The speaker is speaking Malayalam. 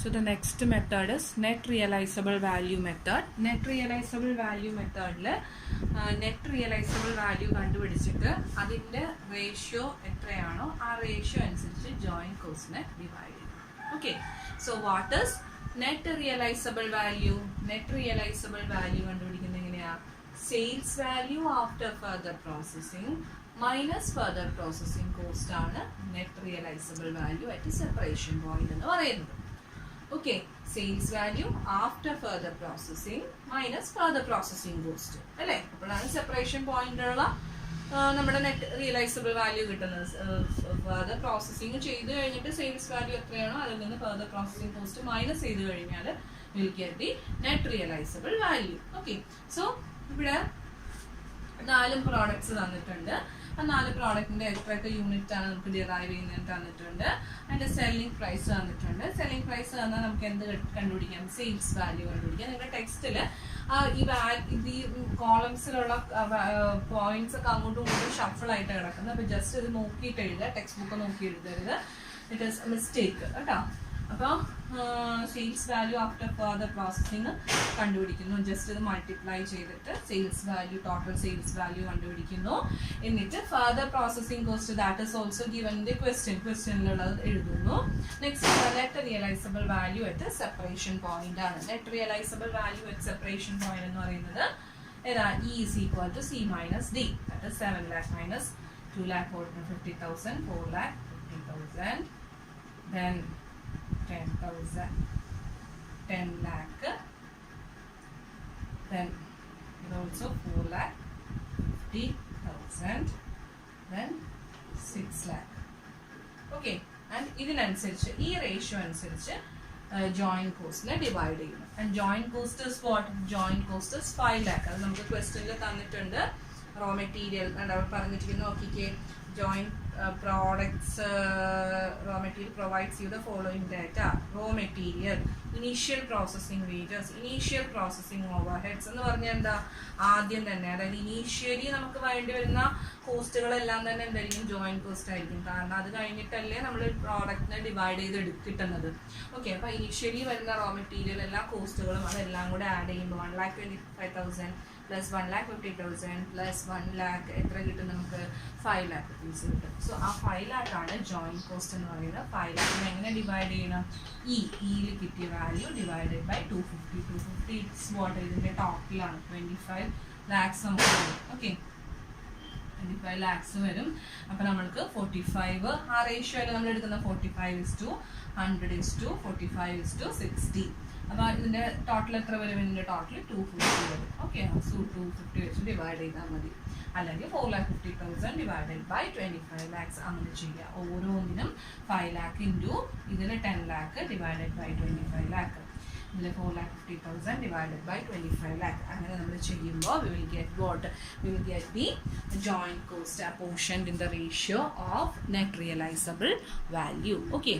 So the next method is net realizable value method. Net realizable value method net realizable value കണ്ടുപിടിച്ചിട്ട് അതിൻ്റെ റേഷ്യോ എത്രയാണോ ആ റേഷ്യോ അനുസരിച്ച് ജോയിൻറ്റ് കോസ്റ്റിനെ ഡിവൈഡ് ചെയ്യും. Okay, so what is net realisable value? Net realisable value കണ്ടുപിടിക്കുന്നത് എങ്ങനെയാണ്? Sales value after further processing minus further processing cost ആണ് net realisable value at separation point എന്ന് പറയുന്നത്. Okay, sales value after further processing minus further processing cost അല്ലേ? അപ്പോഴാണ് സെപ്പറേഷൻ പോയിന്റുള്ള നമ്മുടെ നെറ്റ് റിയലൈസബിൾ വാല്യൂ കിട്ടുന്നത്. ഫർദർ പ്രോസസ്സിംഗ് ചെയ്ത് കഴിഞ്ഞിട്ട് സെയിൽസ് വാല്യൂ എത്രയാണോ അതിൽ നിന്ന് ഫർദർ പ്രോസസ്സിംഗ് കോസ്റ്റ് മൈനസ് ചെയ്ത് കഴിഞ്ഞാൽ will get the net realisable value. Okay, so ഇവിടെ 4 പ്രോഡക്ട്സ് തന്നിട്ടുണ്ട്. ആ 4 പ്രോഡക്റ്റിന്റെ എത്രയൊക്കെ യൂണിറ്റ് ആണ് നമുക്ക് ഡിറൈവ് ചെയ്യുന്നത് തന്നിട്ടുണ്ട്. അതിന്റെ സെല്ലിംഗ് പ്രൈസ് തന്നിട്ടുണ്ട്. സെല്ലിംഗ് പ്രൈസ് തന്നാൽ നമുക്ക് എന്ത് കണ്ടുപിടിക്കാം? സെയിൽസ് വാല്യൂ കണ്ടുപിടിക്കാം. നിങ്ങളുടെ ടെക്സ്റ്റിൽ ഈ കോളംസിലുള്ള പോയിന്റ്സ് ഒക്കെ അങ്ങോട്ടും ഇങ്ങോട്ടും ഷഫിൾ ആയിട്ട് കിടക്കുന്നത്. അപ്പൊ ജസ്റ്റ് ഇത് നോക്കിയിട്ട് എഴുതുക, ടെക്സ്റ്റ് ബുക്ക് നോക്കി എഴുതരുത്. ഇറ്റ് ഈസ് മിസ്റ്റേക്ക് കേട്ടോ. അപ്പോൾ sales value after further processing കണ്ടുപിടിക്കുന്നു. ജസ്റ്റ് ഇത് മൾട്ടിപ്ലൈ ചെയ്തിട്ട് sales value, total sales value കണ്ടുപിടിക്കുന്നു. എന്നിട്ട് further processing cost that is also given in the ക്വസ്റ്റ്യനിലുള്ളത് എഴുതുന്നു. Next net realisable value at separation point ആണ്. Net realisable value at separation point എന്ന് പറയുന്നത് ഏതാ? E is equal to C minus D. That is 7 lakh minus 2 lakh 450,000, 4 lakh 50,000, then 10,000, 10 lakh, then it also 4 lakh 50,000, then 6 lakh. Okay, and ഇതിനനുസരിച്ച് ഈ റേഷ്യോ അനുസരിച്ച് ജോയിന്റ് കോസ്റ്റിനെ ഡിവൈഡ് ചെയ്യണം. And joint cost is what? Joint cost is 5 lakh. അത് നമുക്ക് ക്വസ്റ്റ്യനിൽ തന്നിട്ടുണ്ട്. റോ മെറ്റീരിയൽ പറഞ്ഞിരിക്കുന്നു. നോക്കിക്കേ, joint products raw material provides you the following data: raw material, initial processing wages, initial processing overheads എന്ന് പറഞ്ഞാൽ എന്താ? ആദ്യം തന്നെ, അതായത് ഇനീഷ്യലി നമുക്ക് വേണ്ടി വരുന്ന കോസ്റ്റുകളെല്ലാം തന്നെ എന്തായിരിക്കും? ജോയിന്റ് കോസ്റ്റ് ആയിരിക്കും. കാരണം അത് കഴിഞ്ഞിട്ടല്ലേ നമ്മൾ പ്രോഡക്റ്റിനെ ഡിവൈഡ് ചെയ്ത് കിട്ടുന്നത്. ഓക്കെ, അപ്പൊ ഇനീഷ്യലി വരുന്ന റോ മെറ്റീരിയൽ എല്ലാ കോസ്റ്റുകളും അതെല്ലാം കൂടെ ആഡ് ചെയ്യുമ്പോൾ 1,25,000 പ്ലസ് 1,50,000 പ്ലസ് 1 lakh എത്ര കിട്ടും? നമുക്ക് 5 lakh rupees കിട്ടും. സോ ആ 5 lakh ആണ് ജോയിന്റ് കോസ്റ്റ് എന്ന് പറയുന്നത്. 5 lakh എങ്ങനെ ഡിവൈഡ് ചെയ്യണം? ഇയിൽ കിട്ടിയ value divided by 250. 250 it's what? ഇതിന്റെ ടോട്ടലാണ് 25 lakhs നമുക്ക് വരും. ഓക്കെ, 25 lakhs വരും. അപ്പൊ നമ്മൾക്ക് 45 ആ റേഷ്യോയിൽ നമ്മൾ എടുക്കുന്ന 45:100:45:60. അപ്പൊ ഇതിന്റെ ടോട്ടൽ എത്ര വരും? ഇതിന്റെ ടോട്ടൽ 250 വരും. ഓക്കെ, സോ 250 വെച്ച് ഡിവൈഡ് ചെയ്താൽ മതി. അല്ലെങ്കിൽ 4,50,000 ഡിവൈഡഡ് ബൈ 25 lakhs അങ്ങനെ ചെയ്യുക. ഓരോന്നിനും 5 lakh ഇൻറ്റു ഇതിൽ 10 lakh ഡിവൈഡഡ് ബൈ 25 lakh. ഇതിൽ 4,50,000 ഡിവൈഡഡ് ബൈ 25 lakh. അങ്ങനെ നമ്മൾ ചെയ്യുമ്പോൾ we will get what? We will get the joint cost apportioned in the ratio of net realizable value. Okay.